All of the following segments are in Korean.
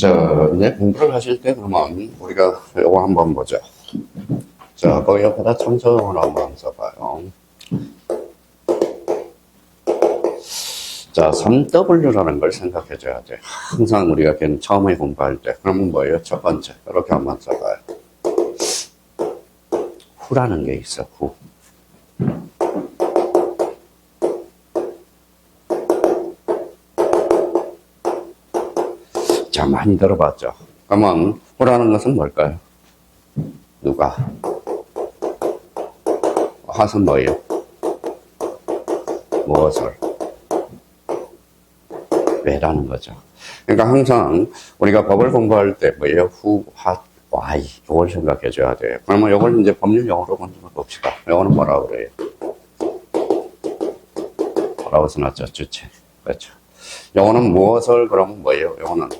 자, 이제 공부를 하실 때 그러면 우리가 이거 한번 보죠. 자, 거기 옆에다 참석을 한번 써봐요. 자, 3W라는 걸 생각해 줘야 돼. 항상 우리가 걔는 처음에 공부할 때. 그러면 뭐예요? 첫 번째. 이렇게 한번 써봐요. 후라는 게 있어, 후. 자, 많이 들어봤죠? 그러면 후라는 것은 뭘까요? 누가? 화는 뭐예요? 무엇을? 왜라는 거죠. 그러니까 항상 우리가 법을 공부할 때 뭐예요? 후, 화, why 이걸 생각해 줘야 돼요. 그러면 이걸 이제 법률 용어로 먼저 봅시다. 이거는 뭐라고 그래요? 뭐라고 써놨죠? 주체. 그렇죠. 이거는 무엇을 그러면 뭐예요? 이거는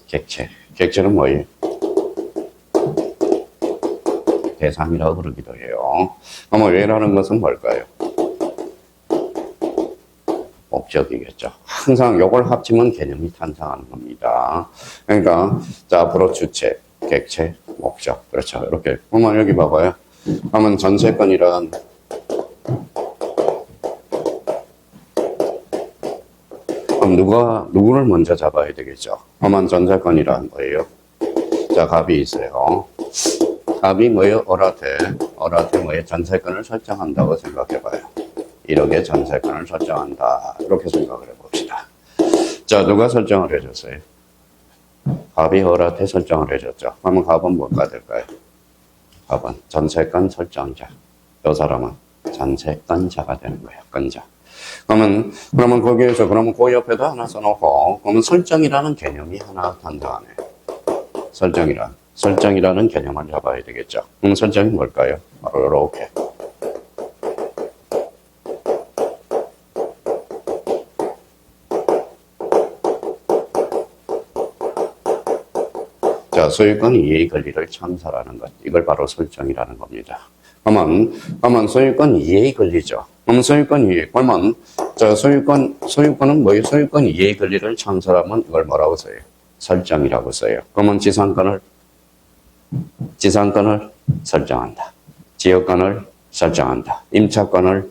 객체. 객체는 뭐예요? 대상이라고 그러기도 해요. 그러면 왜라는 것은 뭘까요? 목적이겠죠. 항상 이걸 합치면 개념이 탄생하는 겁니다. 그러니까 자 앞으로 주체, 객체, 목적. 그렇죠. 이렇게. 그러면 여기 봐봐요. 그러면 전세권이란 그럼 누구를 먼저 잡아야 되겠죠? 그러면 전세권이란 뭐예요? 자, 갑이 있어요. 갑이 뭐예요? 어라테 뭐예요? 전세권을 설정한다고 생각해봐요. 1억의 전세권을 설정한다. 이렇게 생각을 해봅시다. 자, 누가 설정을 해줬어요? 갑이 어라테 설정을 해줬죠. 그러면 갑은 뭐가 될까요? 갑은 전세권 설정자. 이 사람은 전세권자가 되는 거예요. 건자. 그러면 거기에서 그러면 그 옆에도 하나 써놓고 그러면 설정이라는 개념이 하나 탄생하네. 설정이라는 개념을 잡아야 되겠죠. 그럼 설정이 뭘까요? 바로 이렇게. 자, 소유권 이해 권리를 창설하는 것. 이걸 바로 설정이라는 겁니다. 그러면 소유권 이해 권리죠. 그러면 소유권 이해. 그러면 자, 소유권은 뭐예요? 소유권 이해 권리를 창설하면 이걸 뭐라고 써요? 설정이라고 써요. 그러면 지상권을 설정한다. 지역권을 설정한다. 임차권을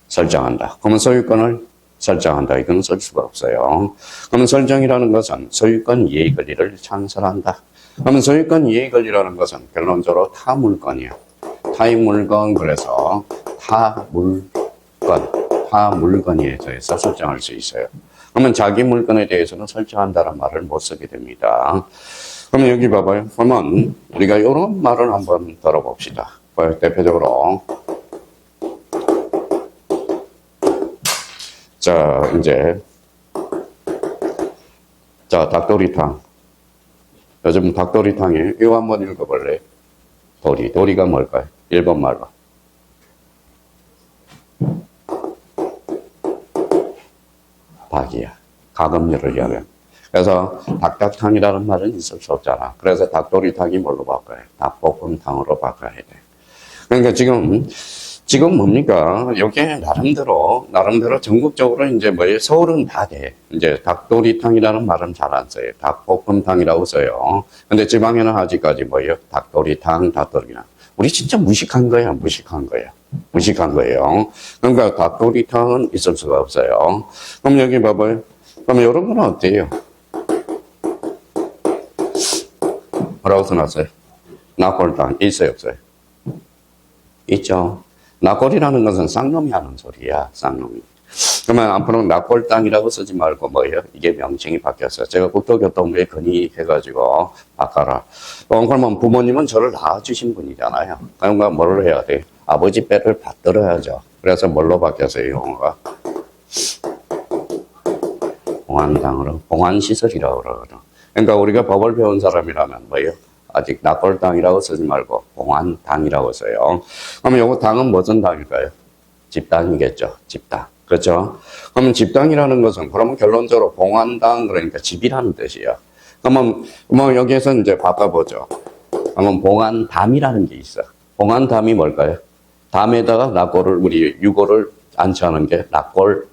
설정한다. 그러면 소유권을 설정한다. 이건 쓸 수가 없어요. 그러면 설정이라는 것은 소유권 이해 권리를 창설한다. 그러면 소유권 이해 권리라는 것은 결론적으로 타물건이에요. 타의 물건, 그래서 타물건에 대해서 설정할 수 있어요. 그러면 자기 물건에 대해서는 설정한다는 말을 못 쓰게 됩니다. 그러면 여기 봐봐요. 그러면 우리가 이런 말을 한번 들어봅시다. 대표적으로 자, 이제 자, 닭도리탕. 요즘 닭도리탕에 이거 한번 읽어볼래요? 도리가 뭘까요? 일본 말로. 닭이야. 가금류를 이야기해. 그래서 닭닭탕이라는 말은 있을 수 없잖아. 그래서 닭도리탕이 뭘로 바꿔야 해? 닭볶음탕으로 바꿔야 돼. 그러니까 지금 뭡니까? 여기에 나름대로 전국적으로 이제 뭐예요? 서울은 다 돼. 이제 닭도리탕이라는 말은 잘 안 써요. 닭볶음탕이라고 써요. 근데 지방에는 아직까지 뭐예요? 닭도리탕. 우리 진짜 무식한 거예요. 그러니까 닭도리탕은 있을 수가 없어요. 그럼 여기 봐봐요. 그럼 여러분은 어때요? 뭐라고 써놨어요? 낙골탕 있어요, 없어요? 있죠. 낙골이라는 것은 쌍놈이 하는 소리야, 쌍놈이. 그러면 앞으로 낙골땅이라고 쓰지 말고 뭐예요? 이게 명칭이 바뀌었어요. 제가 국토교통부에 건의해가지고 바꿔라. 그러면 부모님은 저를 낳아주신 분이잖아요. 그러니까 뭘 해야 돼? 아버지 뼈를 받들어야죠. 그래서 뭘로 바뀌었어요, 용어가? 봉안시설이라고 그러거든. 그러니까 우리가 법을 배운 사람이라면 뭐예요? 아직 낙골당이라고 쓰지 말고 봉안당이라고 써요. 그러면 요거 당은 무슨 당일까요? 집당이겠죠. 집당. 그렇죠? 그러면 집당이라는 것은 그러면 결론적으로 봉안당 그러니까 집이라는 뜻이에요. 그러면 뭐 여기에서 이제 바꿔보죠. 그러면 봉안담이라는 게 있어. 봉안담이 뭘까요? 담에다가 낙골을 우리 유골을 안치하는 게 낙골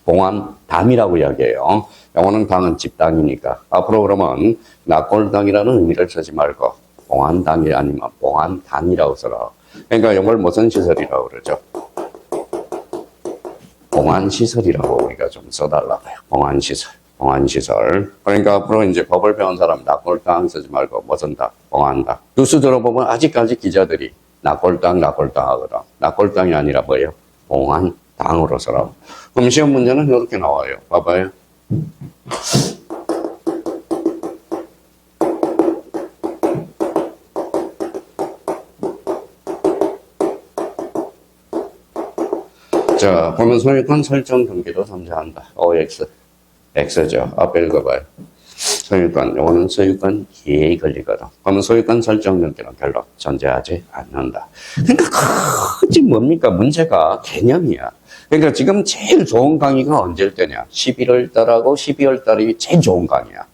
봉안담이라고 이야기해요. 영어는 당은 집당이니까. 앞으로 그러면 낙골당이라는 의미를 쓰지 말고 봉안당이 아니면 봉안당이라고 써라. 그러니까 이걸 무슨 시설이라고 그러죠? 봉안시설이라고 우리가 좀 써달라고요. 봉안시설. 봉안시설. 그러니까 앞으로 이제 법을 배운 사람 낙골당 쓰지 말고 무슨 당? 봉안당. 뉴스 들어보면 아직까지 기자들이 낙골당 하거든. 낙골당이 아니라 뭐예요? 봉안당으로 써라고. 그럼 시험 문제는 이렇게 나와요. 봐봐요. 자, 보면 소유권 설정 등기도 존재한다. OX. X죠. 앞에 읽어봐요. 소유권, 요거는 소유권 기회에 걸리거든. 그러면 소유권 설정 등기는 별로 존재하지 않는다. 그러니까 크지 뭡니까? 문제가 개념이야. 그러니까 지금 제일 좋은 강의가 언제일 때냐? 11월 달하고 12월 달이 제일 좋은 강의야.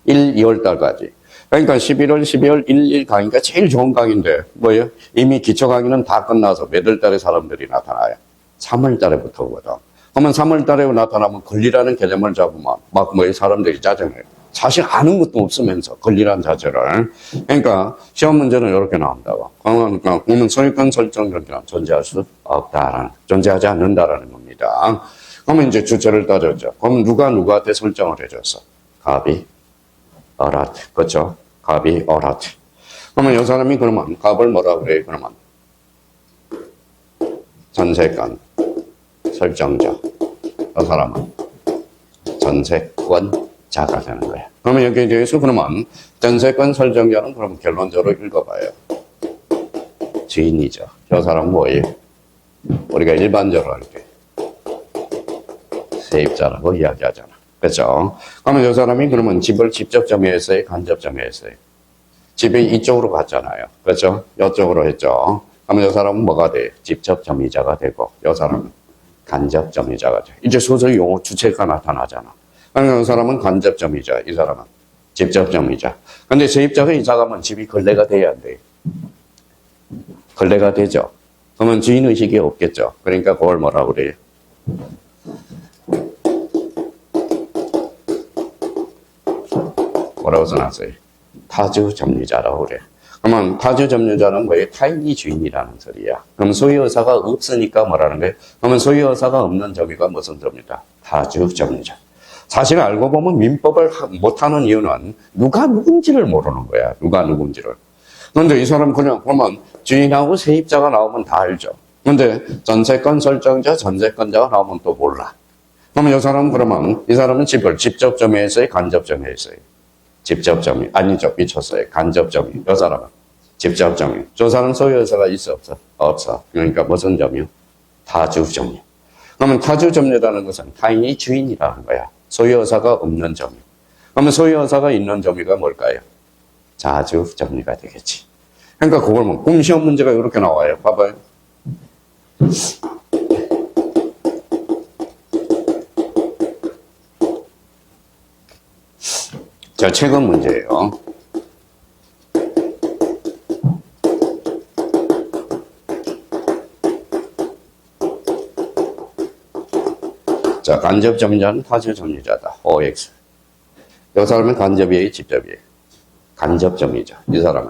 1, 2월 달까지. 그러니까 11월, 12월, 1, 2 강의가 제일 좋은 강의인데 뭐예요? 이미 기초 강의는 다 끝나서 몇 월 달에 사람들이 나타나요? 3월 달에부터 오거든. 그러면 3월 달에 나타나면 권리라는 개념을 잡으면 막 뭐예요? 사람들이 짜증내요. 사실 아는 것도 없으면서 권리란 자체를. 그러니까 시험 문제는 이렇게 나온다고. 그러니까 그러면 소유권 설정 등기는 존재할 수 없다라는, 존재하지 않는다라는 겁니다. 그러면 이제 주체를 따졌죠. 그럼 누가 누구한테 설정을 해줬어? 갑이 어라트. 그렇죠? 갑이 어라트. 그러면 이 사람이 그러면 갑을 뭐라고 그래요? 그러면 전세권 설정자. 이 사람은 전세권자가 되는 거예요. 그러면 여기에 대해서 그러면 전세권 설정자는 그럼 결론적으로 읽어봐요. 주인이죠. 저 사람은 뭐예요? 우리가 일반적으로 할 때 세입자라고 이야기하잖아. 그렇죠? 그러면 저 사람이 그러면 집을 직접 점유했어요? 간접 점유했어요? 집이 이쪽으로 갔잖아요. 그렇죠? 이쪽으로 했죠. 그러면 저 사람은 뭐가 돼? 직접 점유자가 되고 이 사람은 간접 점유자가 돼. 이제 소설 용어 주체가 나타나잖아. 그러면 이 사람은 간접 점유자, 이 사람은 직접 점유자. 근데 세입자가 이사 가면 집이 걸레가 돼야 안 돼. 걸레가 되죠. 그러면 주인의식이 없겠죠. 그러니까 그걸 뭐라고 그래요? 뭐라고 써놨어요? 타주 점유자라고 그래. 그러면 타주 점유자는 뭐예요? 타인이 주인이라는 소리야. 그럼 소유의사가 없으니까 뭐라는 거예요? 그러면 소유의사가 없는 점유가 무슨 점유다? 타주 점유자. 사실 알고 보면 민법을 못하는 이유는 누가 누군지를 모르는 거야. 누가 누군지를. 그런데 이 사람 그냥 보면 주인하고 세입자가 나오면 다 알죠. 그런데 전세권 설정자, 전세권자가 나오면 또 몰라. 그러면 이 사람은 그러면 이 사람은 집을 직접 점유했어요? 간접 점유했어요? 직접 점유. 아니죠. 미쳤어요. 간접 점유. 이 사람은 직접 점유. 저 사람 소유의사가 있어? 없어? 없어. 그러니까 무슨 점유? 타주 점유. 그러면 타주 점유라는 것은 타인이 주인이라는 거야. 소유의사가 없는 점유. 그러면 소유의사가 있는 점유가 뭘까요? 자주 점유가 되겠지. 그러니까 그걸 뭐 꿈시험 문제가 이렇게 나와요. 봐봐요. 자, 최근 문제예요. 자, 간접 점유자는 타주 점유자다. OX. 이 사람은 간접이에요, 직접이에요? 간접 점유자. 이 사람은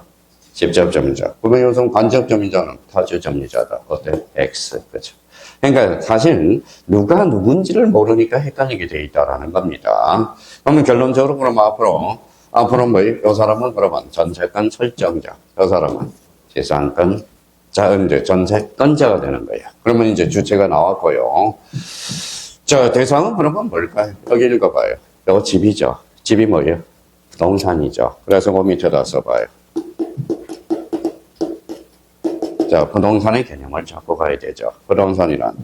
직접 점유자. 그러면 여기서 간접 점유자는 타주 점유자다. 어때? X. 그렇죠. 그러니까 사실 누가 누군지를 모르니까 헷갈리게 돼 있다라는 겁니다. 그러면 결론적으로 그럼 앞으로 뭐예요? 이 사람은 그러면 전세권 설정자. 이 사람은 재산권 자, 이제 전세권자가 되는 거예요. 그러면 이제 주체가 나왔고요. 자, 대상은 그러면 뭘까요? 여기 읽어봐요. 이거 집이죠. 집이 뭐예요? 부동산이죠. 그래서 그 밑에다 써봐요. 자, 부동산의 개념을 잡고 가야 되죠. 부동산이란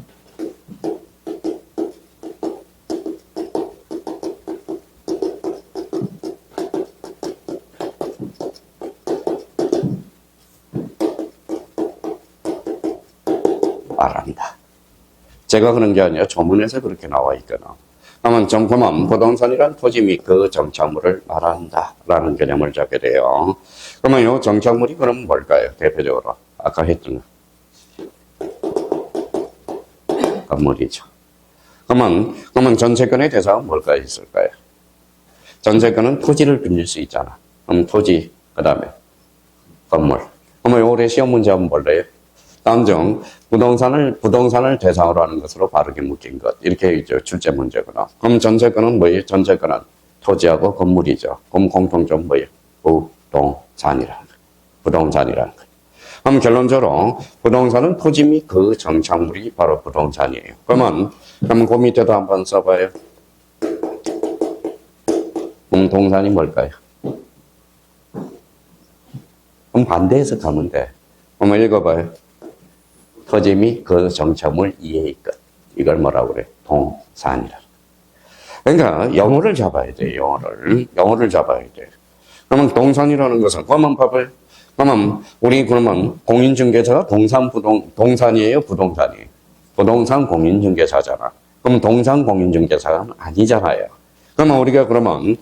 말한다. 제가 그런 게 아니라 조문에서 그렇게 나와 있거나. 그러면 정품은 부동산이란 토지 및 그 정착물을 말한다라는 개념을 잡게 돼요. 그러면 이 정착물이 그럼 뭘까요? 대표적으로 아까 했던 건물이죠. 그러면 전세권의 대상은 뭘까 있을까요? 전세권은 토지를 빌릴 수 있잖아. 그럼 토지, 그 다음에 건물. 그러면 올해 시험 문제 한번 볼래요? 다음 중 부동산을 대상으로 하는 것으로 바르게 묶인 것. 이렇게 있죠. 출제 문제구나. 그럼 전세권은 뭐예요? 전세권은 토지하고 건물이죠. 그럼 공통점 뭐예요? 부동산이라는 거. 부동산이라는 거. 그럼 결론적으로 부동산은 토지 및 그 정착물이 바로 부동산이에요. 그러면 그 밑에도 한번 써봐요. 동산이 뭘까요? 그럼 반대해서 가면 돼. 한번 읽어봐요. 토지 및 그 정착물 이해의 것. 이걸 뭐라고 그래? 동산이라. 그러니까 영어를 잡아야 돼. 영어를 잡아야 돼. 그러면 동산이라는 것은 그러면 봐봐요. 그러면 공인중개사가 동산이에요? 부동산이에요? 부동산 공인중개사잖아. 그럼 동산 공인중개사가 아니잖아요. 그러면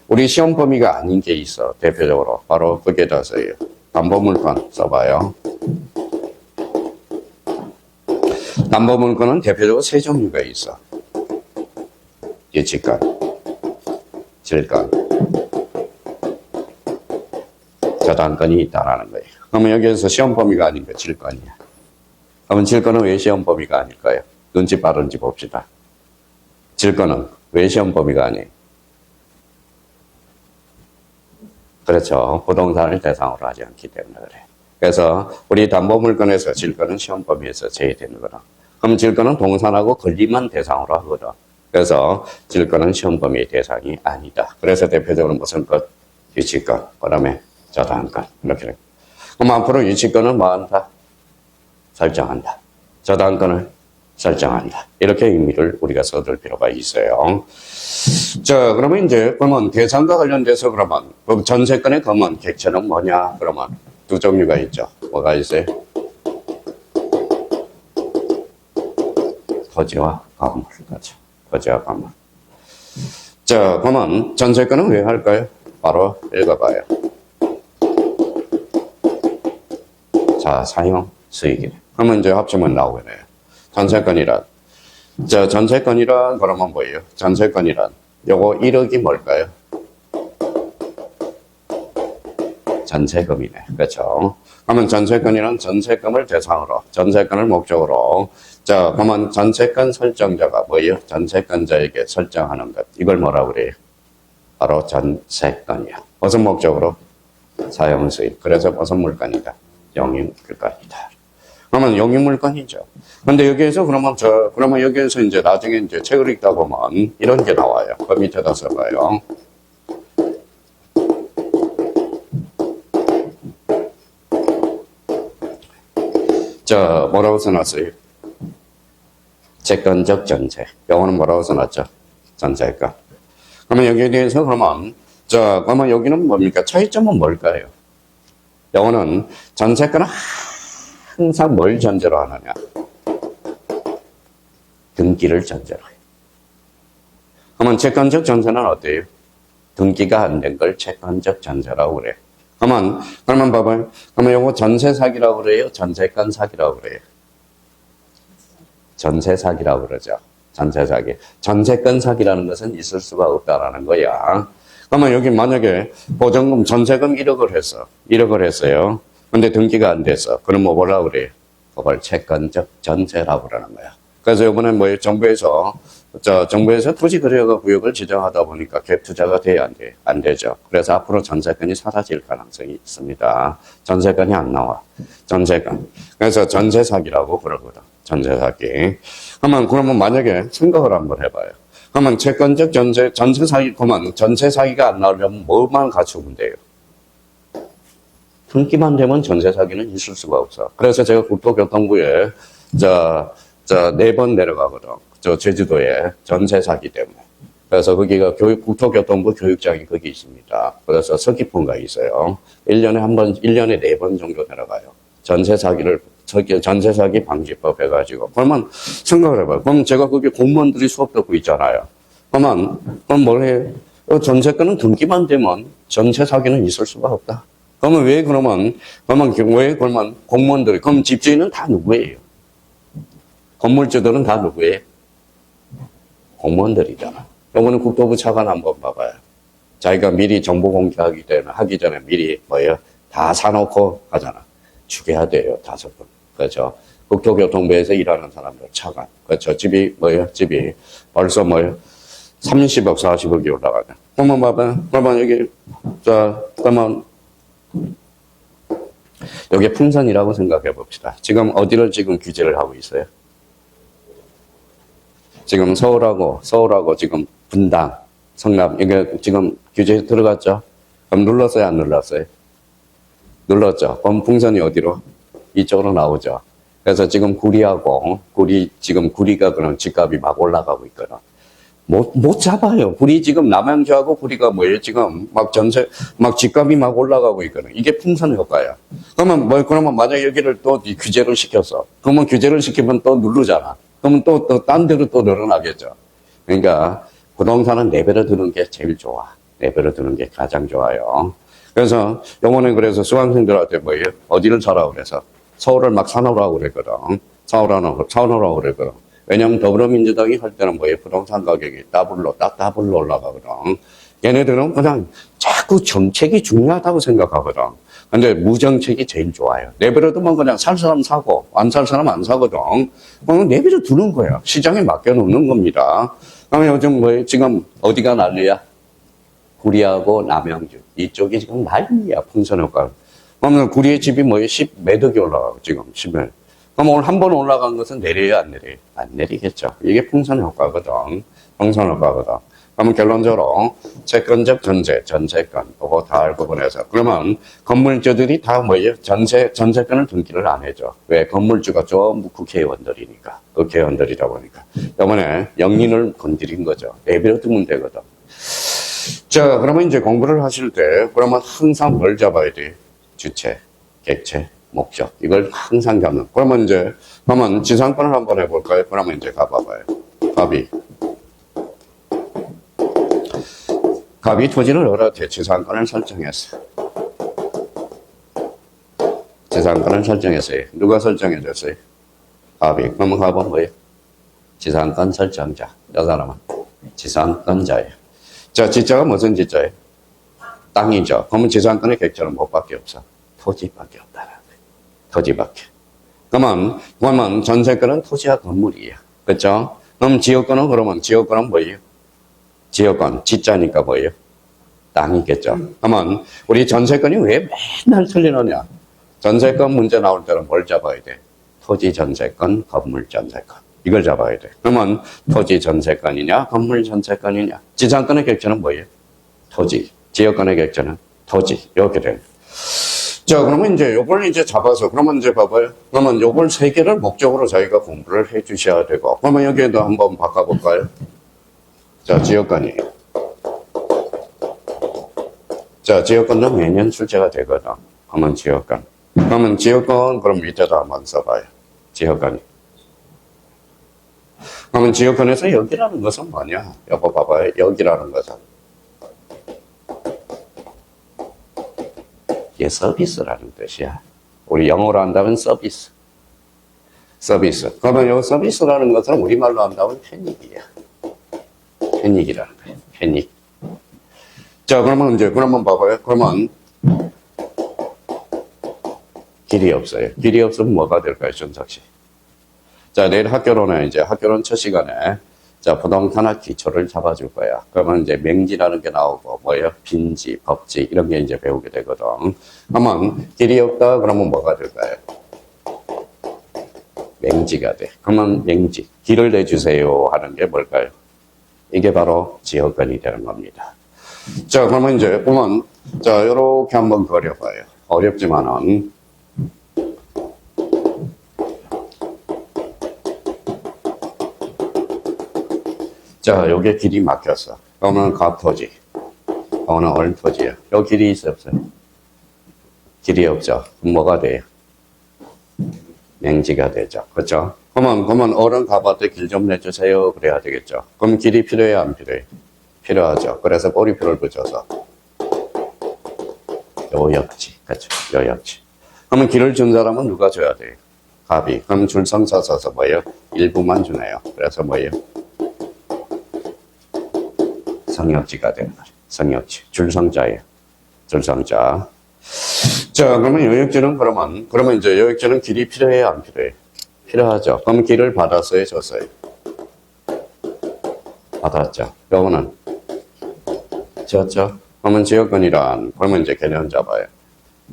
우리 시험 범위가 아닌 게 있어. 대표적으로. 바로 거기에다 써요. 담보물건 써봐요. 담보물건은 대표적으로 세 종류가 있어. 예치권, 질권, 저당권이 있다라는 거예요. 그러면 여기에서 시험 범위가 아닌 거 질권이야. 그러면 질권은 왜 시험 범위가 아닐까요? 눈치 빠른지 봅시다. 질권은 왜 시험 범위가 아니에요? 그렇죠. 부동산을 대상으로 하지 않기 때문에 그래. 그래서 우리 담보물건에서 질권은 시험 범위에서 제외되는 거다. 그럼 질권은 동산하고 권리만 대상으로 하거든. 그래서 질권은 시험 범위의 대상이 아니다. 그래서 대표적으로 무슨 것? 유치권, 그 다음에 저당권. 이렇게. 그럼 앞으로 유치권은 뭐 한다? 설정한다. 저당권을 설정한다. 이렇게 의미를 우리가 써둘 필요가 있어요. 자, 그러면 그러면 대상과 관련돼서 그러면 전세권의 검은 객체는 뭐냐? 그러면 두 종류가 있죠. 뭐가 있어요? 토지와 건물. 그렇죠. 토지와 건물. 자, 그러면 전세권은 왜 할까요? 바로 읽어봐요. 자, 사용 수익이네. 그러면 합치면 나오게 돼요. 전세권이란. 자, 전세권이란 그러면 뭐예요? 전세권이란. 요거 1억이 뭘까요? 전세금이네. 그렇죠? 그러면 전세권이란 전세금을 대상으로, 전세권을 목적으로. 자, 그러면 전세권 설정자가 뭐예요? 전세권자에게 설정하는 것. 이걸 뭐라고 그래요? 바로 전세권이야. 무슨 목적으로? 사용수익. 그래서 무슨 물건이다? 용익물건이다. 그러면 용익물건이죠. 근데 여기에서 그러면 여기에서 나중에 책을 읽다 보면 이런 게 나와요. 그 밑에다 써봐요. 자, 뭐라고 써놨어요? 채권적 전세. 영어는 뭐라고 써놨죠? 전세권. 그러면 여기에 대해서 그러면 여기는 뭡니까? 차이점은 뭘까요? 영어는 전세권은 항상 뭘 전제로 하느냐? 등기를 전제로 해요. 그러면 채권적 전세는 어때요? 등기가 안 된 걸 채권적 전세라고 그래요. 그러면 봐봐요. 그러면 요거 전세 사기라고 그래요? 전세권 사기라고 그래요? 전세 사기라고 그러죠. 전세 사기. 전세권 사기라는 것은 있을 수가 없다라는 거야. 그러면 여기 만약에 보증금 전세금 1억을 했어. 1억을 했어요. 근데 등기가 안 됐어. 그럼 뭐라고 그래요? 그걸 채권적 전세라고 그러는 거야. 그래서 이번에 정부에서 토지 거래가 구역을 지정하다 보니까 갭 투자가 돼야 안 돼. 안 되죠. 그래서 앞으로 전세권이 사라질 가능성이 있습니다. 전세권이 안 나와. 전세권. 그래서 전세 사기라고 그러거든. 전세 사기. 그러면 만약에 생각을 한번 해봐요. 그러면 채권적 전세 사기, 전세 사기가 안 나오려면 뭐만 갖추면 돼요? 등기만 되면 전세 사기는 있을 수가 없어. 그래서 제가 국토교통부에 4번 내려가거든. 제주도에 전세 사기 때문에. 그래서 거기가 국토교통부 교육장이 거기 있습니다. 그래서 서귀포가 있어요. 1년에 4번 정도 내려가요. 전세 사기 방지법 해가지고. 그러면 생각을 해봐요. 그럼 제가 거기 공무원들이 수업 듣고 있잖아요. 그럼 뭘 해요? 전세권은 등기만 되면 전세 사기는 있을 수가 없다. 그러면 왜 공무원들이, 그럼 집주인은 다 누구예요? 건물주들은 다 누구예요? 공무원들이잖아. 요거는 국토부 차관 한번 봐봐요. 자기가 미리 정보 하기 전에 미리 다 사놓고 하잖아. 죽여야 돼요, 5번. 그렇죠. 국토교통부에서 일하는 사람들 차관. 그렇죠. 집이 벌써 30억, 40억이 올라가네. 그러면 봐봐. 그러면 여기, 그러면 여기 풍선이라고 생각해 봅시다. 지금 어디를 지금 규제를 하고 있어요? 지금 서울하고 지금 분당, 성남, 이게 지금 규제에 들어갔죠? 그럼 눌렀어요, 안 눌렀어요? 눌렀죠. 그럼 풍선이 어디로? 이쪽으로 나오죠. 그래서 지금 지금 구리가 그런 집값이 막 올라가고 있거든. 못 잡아요. 구리 지금 남양주하고 구리가 지금 막 집값이 막 올라가고 있거든. 이게 풍선 효과야. 그러면 만약 여기를 또 규제를 시켰어. 그러면 규제를 시키면 또 누르잖아. 그러면 또 딴 데로 또 늘어나겠죠. 그러니까 부동산은 내버려 두는 게 제일 좋아. 내버려 두는 게 가장 좋아요. 그래서 요번에 그래서 수강생들한테 어디를 사라고 그래서 서울을 막 사놓으라고 그랬거든. 사놓으라고 그랬거든. 왜냐면 더불어민주당이 할 때는 부동산 가격이 더블로 올라가거든. 얘네들은 그냥 자꾸 정책이 중요하다고 생각하거든. 근데 무정책이 제일 좋아요. 내버려두면 그냥 살 사람 사고, 안 살 사람 안 사거든. 그럼 내버려 두는 거야. 시장에 맡겨놓는 겁니다. 그러면 요즘 지금 어디가 난리야? 구리하고 남양주. 이쪽이 지금 난리야, 풍선 효과. 그러면 구리의 집이 10몇 억이 올라가고, 지금 10몇. 그럼 오늘 한 번 올라간 것은 내려요, 안 내려요? 안 내리겠죠. 이게 풍선 효과거든. 풍선 효과거든. 그러면 결론적으로 채권적 전세권, 그거 다 알고 보내서. 그러면 건물주들이 다 전세권을 등기를 안 해줘. 왜? 건물주가 전부 국회의원들이다 보니까. 이번에 영린을 건드린 거죠. 내버려 두면 되거든. 자, 그러면 이제 공부를 하실 때, 그러면 항상 뭘 잡아야 돼? 주체, 객체, 목적. 이걸 항상 잡는. 그러면 지상권을 한번 해볼까요? 그러면 이제 가봐봐요. 갑이 토지를 얻었대. 지상권을 설정했어. 지상권을 설정했어요. 누가 설정해줬어요? 갑이. 그러면 갑은 뭐예요? 지상권 설정자. 이 사람은 지상권자예요. 자, 지자가 무슨 지자예요? 땅이죠. 그러면 지상권의 객체는 뭐밖에 없어? 토지밖에 없다는 거예요. 토지밖에. 그러면 전세권은 토지와 건물이에요. 그렇죠? 그럼 지역권은 뭐예요? 지역권, 지자니까 뭐예요? 땅이겠죠. 그러면 우리 전세권이 왜 맨날 틀리느냐? 전세권 문제 나올 때는 뭘 잡아야 돼? 토지 전세권, 건물 전세권. 이걸 잡아야 돼. 그러면 토지 전세권이냐, 건물 전세권이냐. 지상권의 객체는 뭐예요? 토지. 지역권의 객체는 토지. 이렇게 돼요. 자, 그러면 요걸 잡아서, 그러면 봐봐요. 그러면 요걸 3개를 목적으로 저희가 공부를 해 주셔야 되고, 그러면 여기에도 한번 바꿔볼까요? 자, 지역권이에요. 자, 지역권도 매년 출제가 되거든. 그러면 지역권. 그럼 밑에다 한번 써봐요. 지역권이. 그러면 지역권에서 여기라는 것은 뭐냐? 여기 봐봐요. 여기라는 것은. 이게 서비스라는 뜻이야. 우리 영어로 한다면 서비스. 그러면 이 서비스라는 것은 우리말로 한다면 편익이야. 편익이라는 거예요. 편익. 자, 그러면 봐봐요. 그러면 길이 없어요. 길이 없으면 뭐가 될까요, 준석 씨? 자, 내일 학교론 첫 시간에 부동산학 기초를 잡아줄 거야. 그러면 맹지라는 게 나오고, 빈지, 법지, 이런 게 배우게 되거든. 그러면 길이 없다, 그러면 뭐가 될까요? 맹지가 돼. 그러면 맹지, 길을 내주세요 하는 게 뭘까요? 이게 바로 지역권이 되는 겁니다. 자, 그러면 보면, 요렇게 한번 그려봐요. 어렵지만은. 자, 요게 길이 막혔어. 그러면 갑토지. 오늘 얼토지야. 요 길이 있어요, 없어요? 길이 없죠. 그럼 뭐가 돼요? 맹지가 되죠. 그렇죠? 그러면 어른 가봤더니 길 좀 내주세요. 그래야 되겠죠. 그럼 길이 필요해요, 안 필요해요? 필요하죠. 그래서 꼬리표를 붙여서. 요역지. 그렇죠. 요역지. 그러면 길을 준 사람은 누가 줘야 돼요? 갑이. 그럼 줄성사 써서 일부만 주네요. 그래서 성역지가 되는 거예요. 성역지. 줄성자예요. 줄성자. 자, 그러면 요역지는 그러면 이제 요역지는 길이 필요해요, 안 필요해요? 필요하죠. 그럼 길을 받았어요, 줬어요? 받았죠. 요거는 지었죠. 그러면 지역권이란, 그러면 이제 개념 잡아요.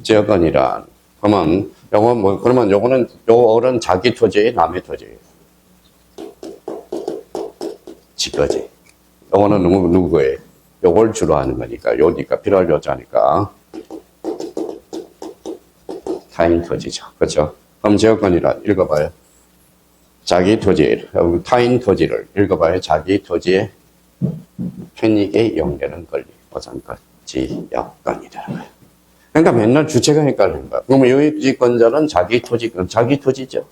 지역권이란, 그러면 그러면 요거는, 요 어른 자기 토지예요, 남의 토지예요? 지 거지. 요거는 누구예요? 요걸 주로 하는 거니까, 요니까 필요할 여자니까. 타인 토지죠. 그렇죠? 그럼 지역권이란, 읽어봐요. 자기 토지, 타인 토지를 읽어봐요. 자기 토지의 편익에 이용되는 권리, 보상권, 지역권이라는 거예요. 그러니까 맨날 주체가 헷갈리는 거야. 그러면 요역지권자는 자기 토지죠.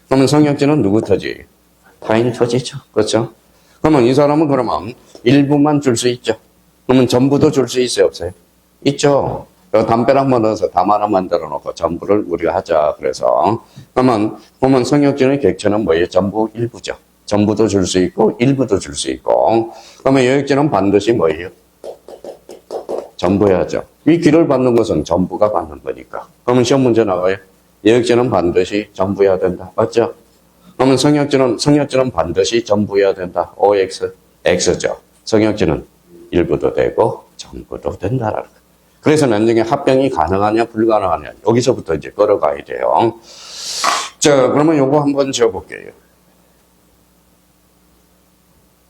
그러면 성역지는 누구 토지? 타인 토지죠. 그렇죠? 그러면 이 사람은 그러면 일부만 줄 수 있죠. 그러면 전부도 줄 수 있어요, 없어요? 있죠. 담배를 한번 넣어서 담 하나 만들어 놓고 전부를 우리가 하자. 그래서 그러면 보면 성역지의 객체는 뭐예요? 전부 일부죠. 전부도 줄 수 있고 일부도 줄 수 있고. 그러면 요역지는 반드시 뭐예요? 전부야죠. 이 길을 받는 것은 전부가 받는 거니까. 그러면 시험 문제 나와요. 요역지는 반드시 전부여야 된다. 맞죠? 그러면 성역지는 반드시 전부여야 된다. OX, X죠. 성역지는 일부도 되고 전부도 된다라는 거. 그래서 나중에 합병이 가능하냐 불가능하냐 여기서부터 이제 걸어가야 돼요. 자, 그러면 요거 한번 지어볼게요.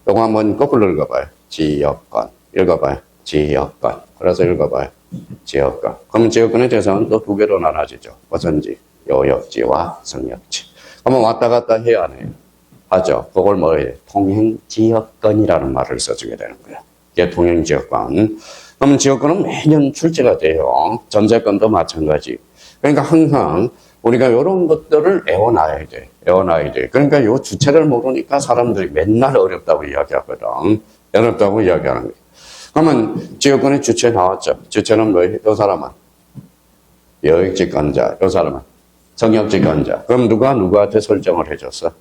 요거 한번 거꾸로 읽어봐요. 지역권. 읽어봐요. 지역권. 그래서 읽어봐요. 지역권. 그러면 지역권의 대상은 또 두 개로 나눠지죠. 어선지, 요역지와 성역지. 그러면 왔다 갔다 해야 하네요. 하죠. 그걸 뭐예요? 통행지역권이라는 말을 써주게 되는 거예요. 이게 통행지역권. 그러면 지역권은 매년 출제가 돼요. 전세권도 마찬가지. 그러니까 항상 우리가 이런 것들을 애워놔야 돼. 애워놔야 돼. 그러니까 요 주체를 모르니까 사람들이 맨날 어렵다고 이야기하거든. 어렵다고 이야기하는 거예요. 그러면 지역권의 주체 나왔죠. 주체는 뭐예요? 요 사람은 요역지권자. 요 사람은 성역지권자. 그럼 누가 누구한테 설정을 해줬어?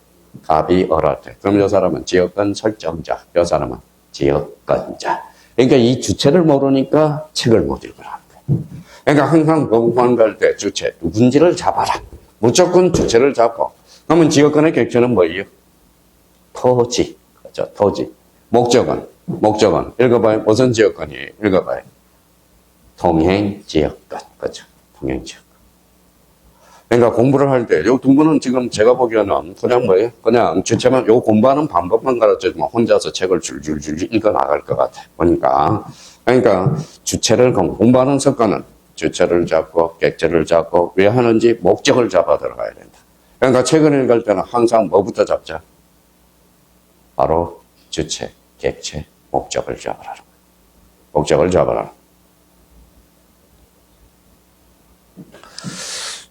갑이 어한테. 그럼 요 사람은 지역권 설정자. 요 사람은 지역권자. 그러니까 이 주체를 모르니까 책을 못 읽으라는 거예요. 그러니까 항상 공부할 때 주체, 누군지를 잡아라. 무조건 주체를 잡고. 그러면 지역권의 객체는 뭐예요? 토지. 그렇죠? 토지. 목적은. 읽어봐요. 무슨 지역권이에요? 읽어봐요. 통행지역권. 그렇죠? 통행지역권. 그러니까 공부를 할 때, 요 두 분은 지금 제가 보기에는 그냥 뭐예요? 그냥 주체만, 요 공부하는 방법만 가르쳐주면 혼자서 책을 줄줄줄 읽어 나갈 것 같아. 보니까. 그러니까 주체를 공부하는 습관은 주체를 잡고, 객체를 잡고, 왜 하는지 목적을 잡아 들어가야 된다. 그러니까 책을 읽을 때는 항상 뭐부터 잡자? 바로 주체, 객체, 목적을 잡아라. 목적을 잡아라.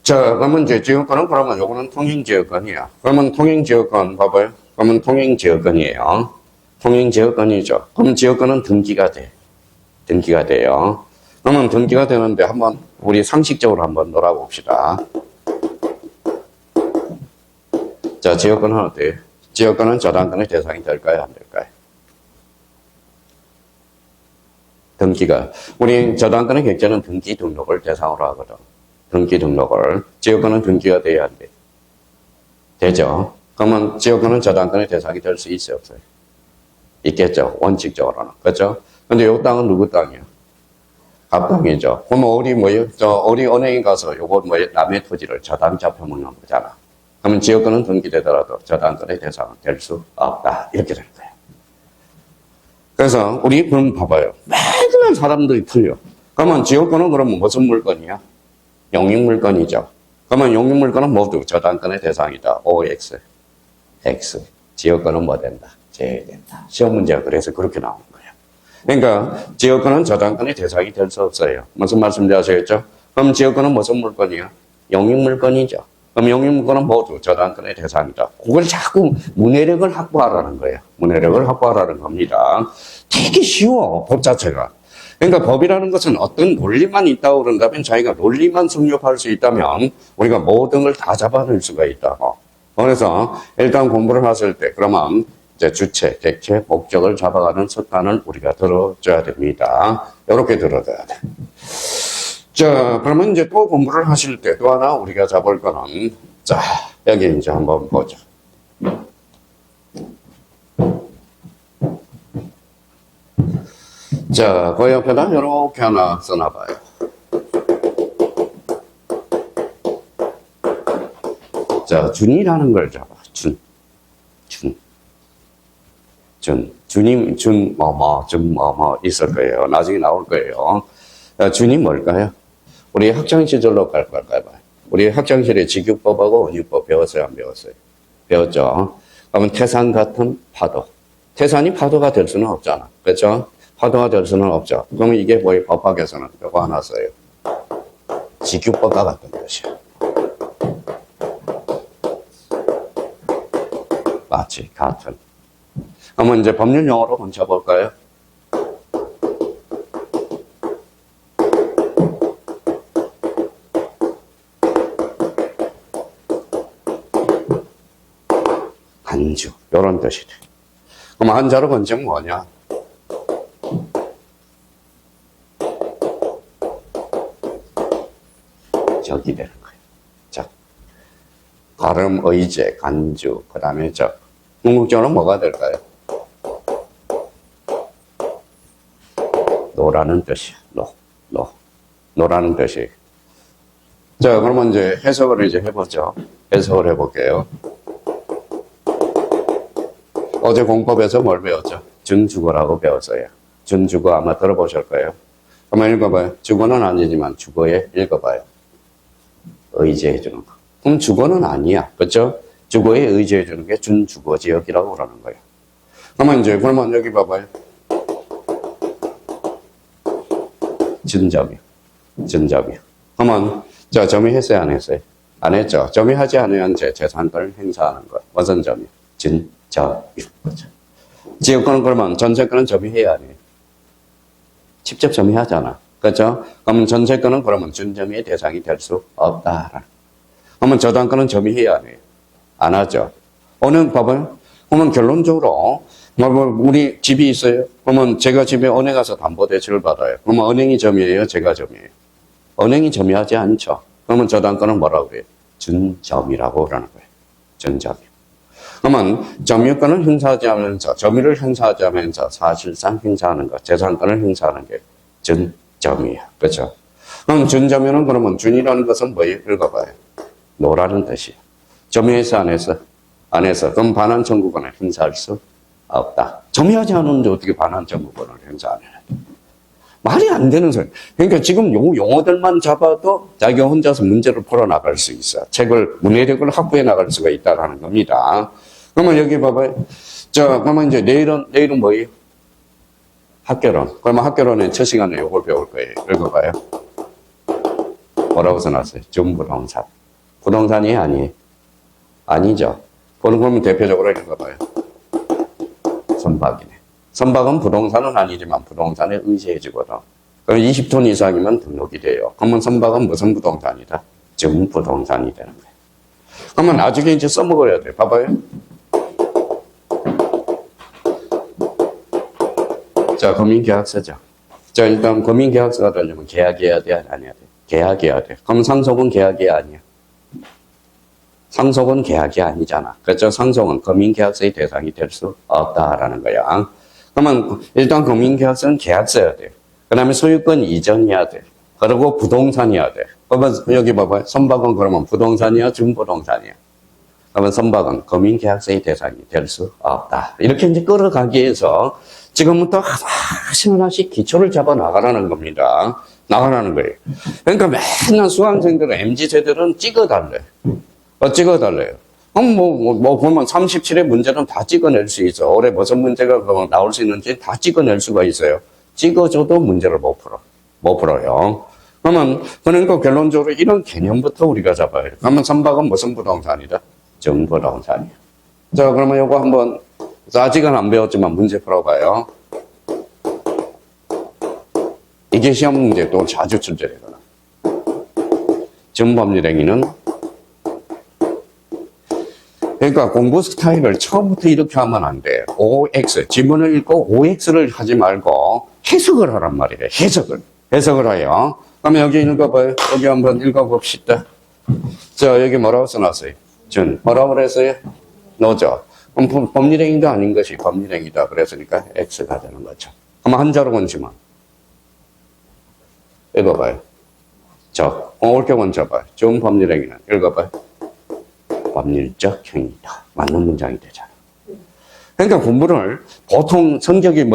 자, 그러면 이제 지역권은 그러면 요거는 통행지역권이야. 그러면 통행지역권 봐봐요. 그러면 통행지역권이에요. 통행지역권이죠. 그러면 지역권은 등기가 돼. 등기가 돼요. 그러면 등기가 되는데 한번 우리 상식적으로 한번 놀아봅시다. 자, 지역권은 어때요? 지역권은 저당권의 대상이 될까요? 안 될까요? 등기가. 우리 저당권의 객체는 등기 등록을 대상으로 하거든. 등기 등록을. 지역권은 등기가 돼야 안 돼. 되죠? 그러면 지역권은 저당권의 대상이 될 수 있어요, 없어요? 있겠죠. 원칙적으로는. 그렇죠? 근데 요 땅은 누구 땅이에요? 갑 땅이죠. 그러면 우리 뭐예요? 우리 은행에 가서 요거 뭐예요? 남의 토지를 저당 잡혀 먹는 거잖아. 그러면 지역권은 등기되더라도 저당권의 대상은 될 수 없다. 이렇게 되는 거예요. 그래서 우리 그럼 봐봐요. 매달 사람들이 틀려. 그러면 지역권은 그러면 무슨 물건이야? 용익물건이죠. 그러면 용익물건은 모두 저당권의 대상이다. OX, X. 지역권은 뭐 된다? 제외된다. 시험 문제가 그래서 그렇게 나오는 거예요. 그러니까 지역권은 저당권의 대상이 될 수 없어요. 무슨 말씀인지 아시겠죠? 그럼 지역권은 무슨 물건이야? 용익물건이죠. 그럼 용익물건은 모두 저당권의 대상이다. 그걸 자꾸 문해력을 확보하라는 거예요. 문해력을 확보하라는 겁니다. 되게 쉬워, 법 자체가. 그러니까 법이라는 것은 어떤 논리만 있다고 그런다면 자기가 논리만 성립할 수 있다면 우리가 모든 걸 다 잡아낼 수가 있다고. 그래서 일단 공부를 하실 때 그러면 이제 주체, 객체, 목적을 잡아가는 습관을 우리가 들어줘야 됩니다. 이렇게 들어줘야 돼. 자, 그러면 이제 또 공부를 하실 때 또 하나 우리가 잡을 거는, 자, 여기 이제 한번 보죠. 자, 그 옆에다 이렇게 하나 써놔봐요. 자, 준이라는 걸 잡아. 준. 준이, 준 있을 거예요. 나중에 나올 거예요. 준이 뭘까요? 우리 학창 시절로 갈 걸까요? 우리 학창시절에 직유법하고 원유법 배웠어요? 안 배웠어요? 배웠죠? 그러면 태산 같은 파도. 태산이 파도가 될 수는 없잖아. 그렇죠? 파도가 될 수는 없죠. 그러면 이게 뭐예요? 법학에서는 이거 하나 써요. 직유법과 같은 뜻이야. 마치 같은. 그러면 이제 법률 용어로 훔쳐볼까요? 한주, 이런 뜻이 돼. 그럼 한자로 건정 뭐냐? 적이 되는 거예요. 적. 발음, 의제, 간주, 그 다음에 적. 궁극적으로 뭐가 될까요? 노라는 뜻이야. 노라는 뜻이. 자, 그러면 이제 해석을 이제 해보죠. 해석을 해볼게요. 어제 공법에서 뭘 배웠죠? 준주거라고 배웠어요. 준주거 아마 들어보실 거예요. 한번 읽어봐요. 주거는 아니지만 주거에 읽어봐요. 의지해주는 거. 그럼 주거는 아니야. 그렇죠? 주거에 의지해주는 게 준주거지역이라고 그러는 거예요. 그러면 여기 봐봐요. 준점이요. 그러면 자, 점이 했어요, 안 했어요? 안 했죠. 점이 하지 않으면 제 재산권을 행사하는 거. 무슨 점이요? 준점이요. 그렇죠. 지역권은 그러면 전세권은 점이 해야 안 해요? 직접 점이 하잖아. 그렇죠? 그러면 전세권은 그러면 준점의 대상이 될 수 없다. 그러면 저당권은 점이 해야 안 해요? 안 하죠. 은행 봐봐요. 그러면 결론적으로 우리 집이 있어요. 그러면 제가 집에 은행 가서 담보대출을 받아요. 그러면 은행이 점이에요? 제가 점이에요? 은행이 점유하지 않죠. 그러면 저당권은 뭐라고 그래요? 준점이라고 그러는 거예요. 준점이. 그러면 점유권을 행사하지 않으면서 점유를 행사하지 않으면서 사실상 행사하는 것, 재산권을 행사하는 게 준점이에요. 그렇죠? 그럼 준점유는 그러면 준이라는 것은 뭐예요? 읽어봐요. 노라는 뜻이에요. 점유해서 안 해서? 안 해서. 그럼 반환 청구권을 행사할 수 없다. 점유하지 않았는데 어떻게 반환 청구권을 행사 안 해? 말이 안 되는 소리. 그러니까 지금 용어들만 잡아도 자기가 혼자서 문제를 풀어나갈 수 있어. 문해력을 확보해 나갈 수가 있다는 겁니다. 그러면 여기 봐봐요. 자, 그러면 이제 내일은 뭐예요? 학교론. 그러면 학교론의 첫 시간에 이걸 배울 거예요. 읽어봐요. 뭐라고 써놨어요? 준부동산. 부동산이 아니에요? 아니죠. 그러면 대표적으로 읽어봐요. 선박이네. 선박은 부동산은 아니지만 부동산에 의지해주거든. 그럼 20톤 이상이면 등록이 돼요. 그러면 선박은 무슨 부동산이다? 준부동산이 되는 거예요. 그러면 나중에 이제 써먹어야 돼. 봐봐요. 자, 금융계약서죠. 자, 일단 금융계약서가 되려면 계약해야 돼, 안 해야 돼? 계약해야 돼. 그럼 상속은 계약이 아니야. 상속은 계약이 아니잖아. 그렇죠? 상속은 금융계약서의 대상이 될 수 없다라는 거야. 그러면 일단 금융계약서는 계약서야 돼. 그 다음에 소유권 이전이어야 돼. 그리고 부동산이어야 돼. 그러면 여기 봐봐요. 선박은 그러면 부동산이야? 준부동산이야? 그러면 선박은 금융계약서의 대상이 될 수 없다. 이렇게 이제 끌어가기 위해서 지금부터 하나씩 기초를 잡아 나가라는 겁니다. 나가라는 거예요. 그러니까 맨날 수강생들은, MZ세대들은 찍어달래. 찍어달래요. 그럼 보면 37의 문제는 다 찍어낼 수 있어. 올해 무슨 문제가 나올 수 있는지 다 찍어낼 수가 있어요. 찍어줘도 문제를 못 풀어요. 그러니까 결론적으로 이런 개념부터 우리가 잡아야 돼. 그러면 선박은 무슨 부동산이다? 준부동산이야. 자, 그러면 요거 한번, 아직은 안 배웠지만 문제 풀어봐요. 이게 시험 문제 또 자주 출제되거나. 준법률행위는 그러니까 공부 스타일을 처음부터 이렇게 하면 안 돼. OX, 지문을 읽고 OX를 하지 말고 해석을 하란 말이래. 해석을 해요. 그럼 여기 읽어봐요. 여기 한번 읽어봅시다. 자, 여기 뭐라고 써놨어요? 뭐라고 그랬어요? 노죠. 그럼 법률행위도 아닌 것이 법률행위다. 그랬으니까 X가 되는 거죠. 한번 한자로 건지만. 읽어봐요. 옳게 건져봐요. 좋은 법률행위는 읽어봐요. 법률적 행위다. 맞는 문장이 되잖아. 그러니까 공부를 보통 성격이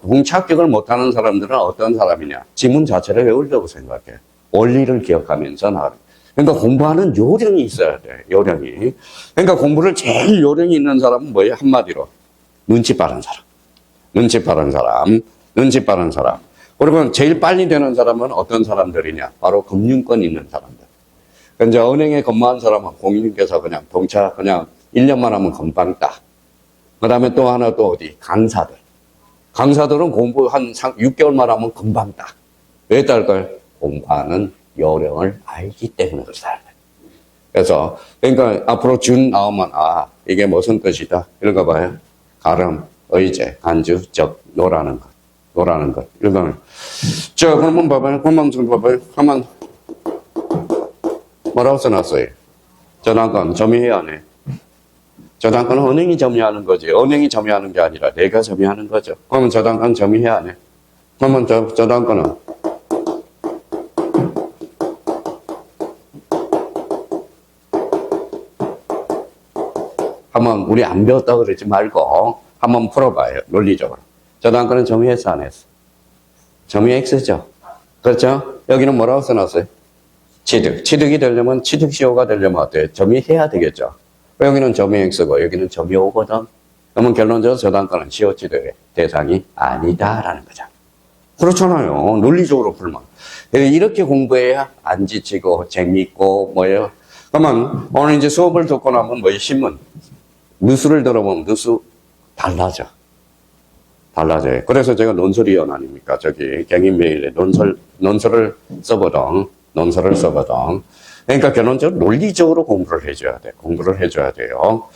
동시 합격을 못하는 사람들은 어떤 사람이냐? 지문 자체를 외우려고 생각해. 원리를 기억하면서 나가는. 그러니까 공부하는 요령이 있어야 돼. 요령이. 그러니까 공부를 제일 요령이 있는 사람은 뭐예요? 한마디로 눈치 빠른 사람. 그리고 제일 빨리 되는 사람은 어떤 사람들이냐? 바로 금융권 있는 사람들. 이제 은행에 근무한 사람은 공인중개사 그냥 1년만 하면 금방 따. 그 다음에 또 하나 또 어디? 강사들은 공부 한 6개월만 하면 금방 따. 왜 딸까요? 공부하는 요령을 알기 때문에 그렇다. 그래서, 그러니까 앞으로 준 나오면, 이게 무슨 뜻이다? 읽어봐요. 가름, 의제, 간주, 적, 노라는 것. 읽어봐요. 자, 그러면 봐봐요. 그만 좀 봐봐요. 뭐라고 써놨어요? 저당권 점유해야 하네. 저당권은 은행이 점유하는 거지. 은행이 점유하는 게 아니라 내가 점유하는 거죠. 그러면 저당권 점유해야 하네. 그러면 저당권은 한번 우리 안 배웠다고 그러지 말고 한번 풀어봐요. 논리적으로. 저당권은 점유했어 안 했어? 점유 X죠. 그렇죠? 여기는 뭐라고 써놨어요? 취득이 되려면, 취득시효가 되려면 어때요? 점유해야 되겠죠. 여기는 점유 X고, 여기는 점유 O거든. 그러면 결론적으로 저당권은 시효취득의 대상이 아니다라는 거죠. 그렇잖아요. 논리적으로 풀면. 이렇게 공부해야 안 지치고, 재미있고, 그러면 오늘 이제 수업을 듣고 나면 신문. 뉴스를 들어보면 뉴스 달라져요. 그래서 제가 논설위원 아닙니까? 경인메일에 논설을 써보던. 그러니까 결론적으로 논리적으로 공부를 해줘야 돼요.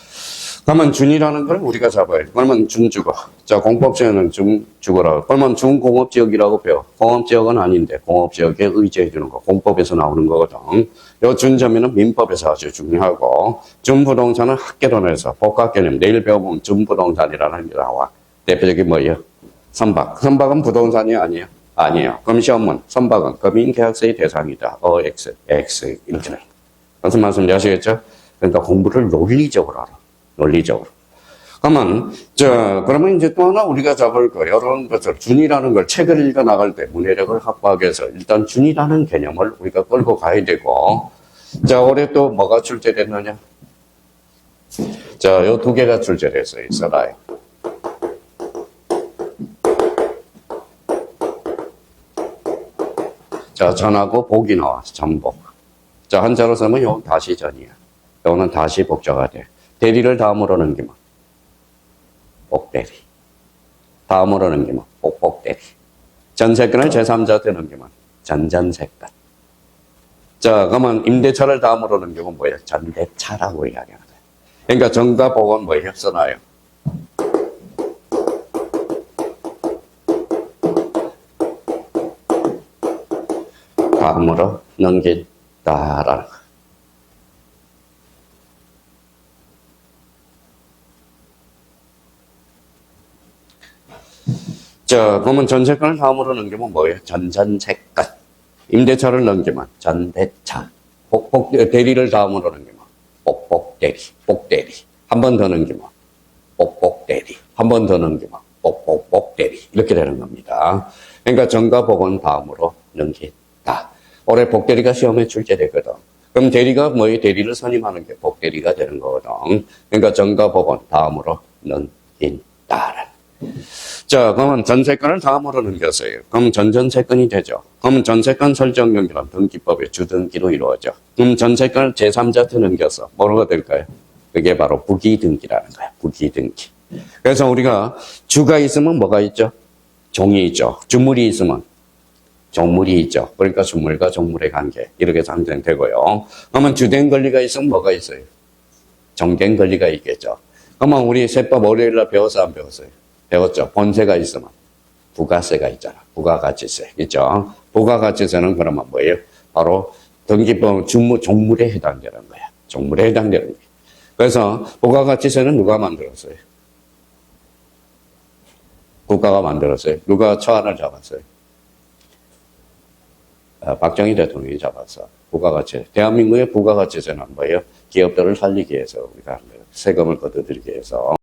그러면 준이라는 걸 우리가 잡아야 돼. 그러면 준주거. 자, 공법지역은 준주거라고. 그러면 준공업지역이라고 배워. 공업지역은 아닌데, 공업지역에 의지해주는 거. 공법에서 나오는 거거든. 요 준점유는 민법에서 아주 중요하고, 준부동산은 학개론에서 복합개념. 내일 배워보면 준부동산이라는 게 나와. 대표적인 뭐예요? 선박은 부동산이 아니에요. 그럼 시험은 선박은 금융계약서의 대상이다. X, 이렇게. 무슨 말씀인지 아시겠죠? 그러니까 공부를 논리적으로 알아. 그러면 이제 또 하나 우리가 잡을 거, 이런 것을, 준이라는 걸 책을 읽어 나갈 때 문해력을 확보하기 위해서 일단 준이라는 개념을 우리가 끌고 가야 되고, 자, 올해 또 뭐가 출제됐느냐? 자, 요 두 개가 출제됐어요. 써라요. 자, 전하고 복이 나왔어. 전복. 자, 한자로 쓰면 요건 다시 전이야. 요거는 다시 복자가 돼. 대리를 다음으로 넘기면 복대리. 다음으로 넘기면 복복대리. 전세권을 제3자한테 넘기면 전전세권. 자, 그러면 임대차를 다음으로 넘기면 뭐예요? 전대차라고 이야기하는 거예요. 그러니까 전과 복은 뭐예요? 써놔요. 다음으로 넘긴다라는 거. 자, 그러면 전세권을 다음으로 넘기면 뭐예요? 전전세권. 임대차를 넘기면 전대차. 대리를 다음으로 넘기면 복대리. 한 번 더 넘기면 복대리. 한 번 더 넘기면 복대리. 이렇게 되는 겁니다. 그러니까 전과 복은 다음으로 넘긴다. 올해 복대리가 시험에 출제되거든. 그럼 대리가 뭐예요? 대리를 선임하는 게 복대리가 되는 거거든. 그러니까 전과 복은 다음으로 넘긴다. 자, 그러면 전세권을 다음으로 넘겼어요. 그럼 전전세권이 되죠. 그러면 전세권 설정 경기란 등기법의 주등기로 이루어져. 그럼 전세권을 제3자한테 넘겨서 뭐가 될까요? 그게 바로 부기등기라는 거야. 부기등기. 그래서 우리가 주가 있으면 뭐가 있죠? 종이 있죠. 주물이 있으면 종물이 있죠. 그러니까 주물과 종물의 관계 이렇게 상정되고요. 그러면 주된 권리가 있으면 뭐가 있어요? 정된 권리가 있겠죠. 그러면 우리 세법 월요일날 배웠어, 안 배웠어요? 배웠죠. 본세가 있으면 부가세가 있잖아. 부가가치세 있죠. 부가가치세는 그러면 뭐예요? 바로 등기법 종물에 해당되는 거야. 종물에 해당되는 거야. 그래서 부가가치세는 누가 만들었어요? 국가가 만들었어요. 누가 처한을 잡았어요? 박정희 대통령이 잡았어. 부가가치. 대한민국의 부가가치세는 뭐예요? 기업들을 살리기 위해서 우리가 세금을 걷어들이기 위해서.